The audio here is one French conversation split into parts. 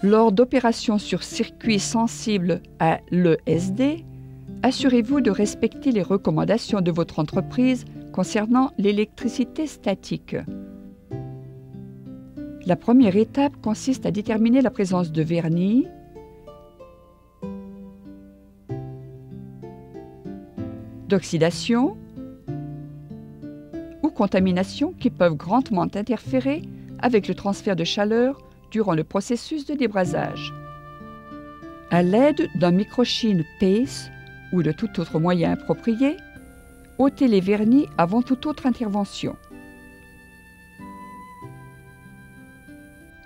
Lors d'opérations sur circuit sensible à l'ESD, assurez-vous de respecter les recommandations de votre entreprise concernant l'électricité statique. La première étape consiste à déterminer la présence de vernis, d'oxydation ou contamination qui peuvent grandement interférer avec le transfert de chaleur durant le processus de débrasage. À l'aide d'un microchine PACE ou de tout autre moyen approprié, ôtez les vernis avant toute autre intervention.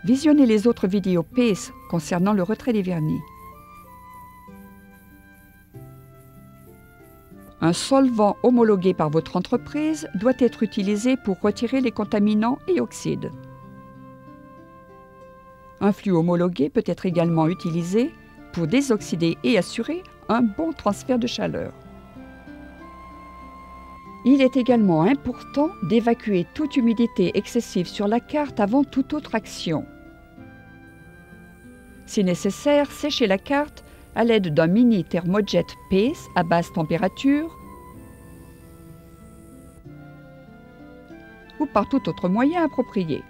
Visionnez les autres vidéos PACE concernant le retrait des vernis. Un solvant homologué par votre entreprise doit être utilisé pour retirer les contaminants et oxydes. Un flux homologué peut être également utilisé pour désoxyder et assurer un bon transfert de chaleur. Il est également important d'évacuer toute humidité excessive sur la carte avant toute autre action. Si nécessaire, séchez la carte à l'aide d'un mini thermojet PACE à basse température ou par tout autre moyen approprié.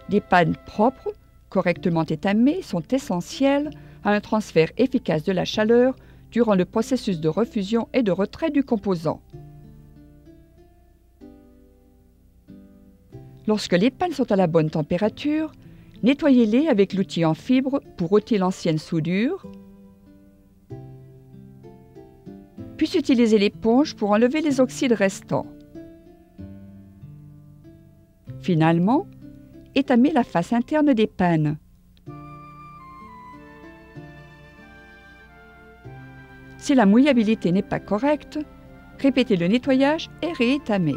Des pannes propres, correctement étamées, sont essentielles à un transfert efficace de la chaleur durant le processus de refusion et de retrait du composant. Lorsque les pannes sont à la bonne température, nettoyez-les avec l'outil en fibre pour ôter l'ancienne soudure, puis utilisez l'éponge pour enlever les oxydes restants. Finalement, étamez la face interne des pannes. Si la mouillabilité n'est pas correcte, répétez le nettoyage et réétamez.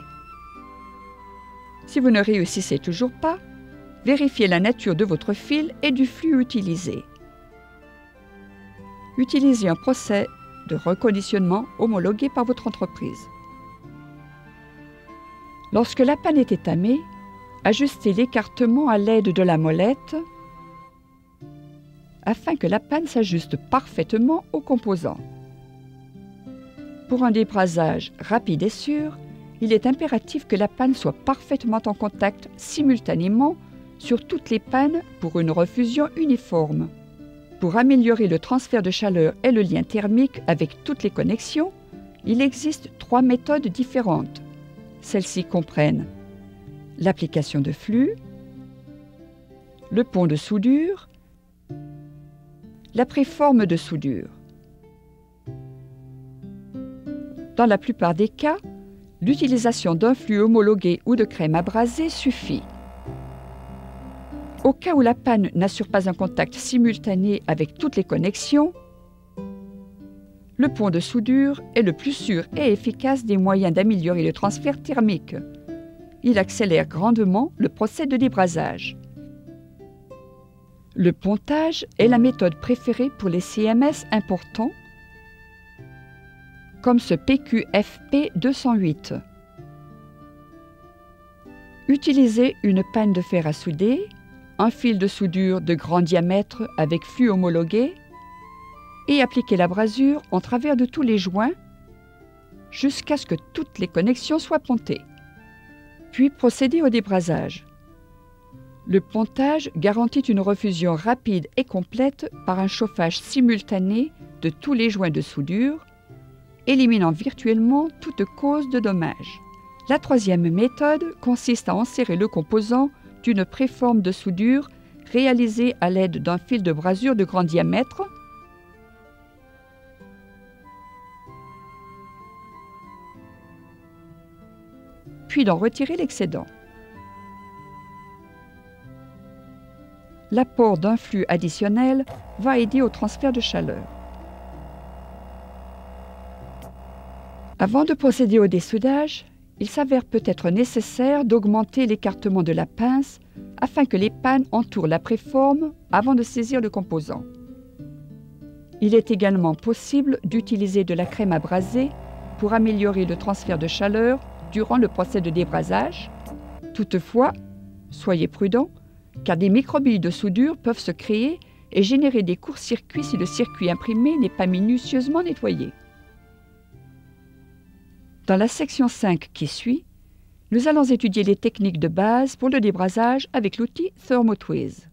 Si vous ne réussissez toujours pas, vérifiez la nature de votre fil et du flux utilisé. Utilisez un procès de reconditionnement homologué par votre entreprise. Lorsque la panne est étamée, ajustez l'écartement à l'aide de la molette afin que la panne s'ajuste parfaitement aux composants. Pour un débrasage rapide et sûr, il est impératif que la panne soit parfaitement en contact simultanément sur toutes les pannes pour une refusion uniforme. Pour améliorer le transfert de chaleur et le lien thermique avec toutes les connexions, il existe 3 méthodes différentes. Celles-ci comprennent l'application de flux, le pont de soudure, la préforme de soudure. Dans la plupart des cas, l'utilisation d'un flux homologué ou de crème abrasée suffit. Au cas où la panne n'assure pas un contact simultané avec toutes les connexions, le pont de soudure est le plus sûr et efficace des moyens d'améliorer le transfert thermique. Il accélère grandement le procès de débrasage. Le pontage est la méthode préférée pour les CMS importants, comme ce PQFP 208. Utilisez une panne de fer à souder, un fil de soudure de grand diamètre avec flux homologué et appliquez la brasure en travers de tous les joints jusqu'à ce que toutes les connexions soient pontées. Puis procédez au débrasage. Le pontage garantit une refusion rapide et complète par un chauffage simultané de tous les joints de soudure, éliminant virtuellement toute cause de dommage. La troisième méthode consiste à enserrer le composant d'une préforme de soudure réalisée à l'aide d'un fil de brasure de grand diamètre, puis d'en retirer l'excédent. L'apport d'un flux additionnel va aider au transfert de chaleur. Avant de procéder au dessoudage, il s'avère peut-être nécessaire d'augmenter l'écartement de la pince afin que les pannes entourent la préforme avant de saisir le composant. Il est également possible d'utiliser de la crème abrasée pour améliorer le transfert de chaleur durant le procès de débrasage. Toutefois, soyez prudent car des microbilles de soudure peuvent se créer et générer des courts-circuits si le circuit imprimé n'est pas minutieusement nettoyé. Dans la section 5 qui suit, nous allons étudier les techniques de base pour le débrasage avec l'outil ThermoTwiz.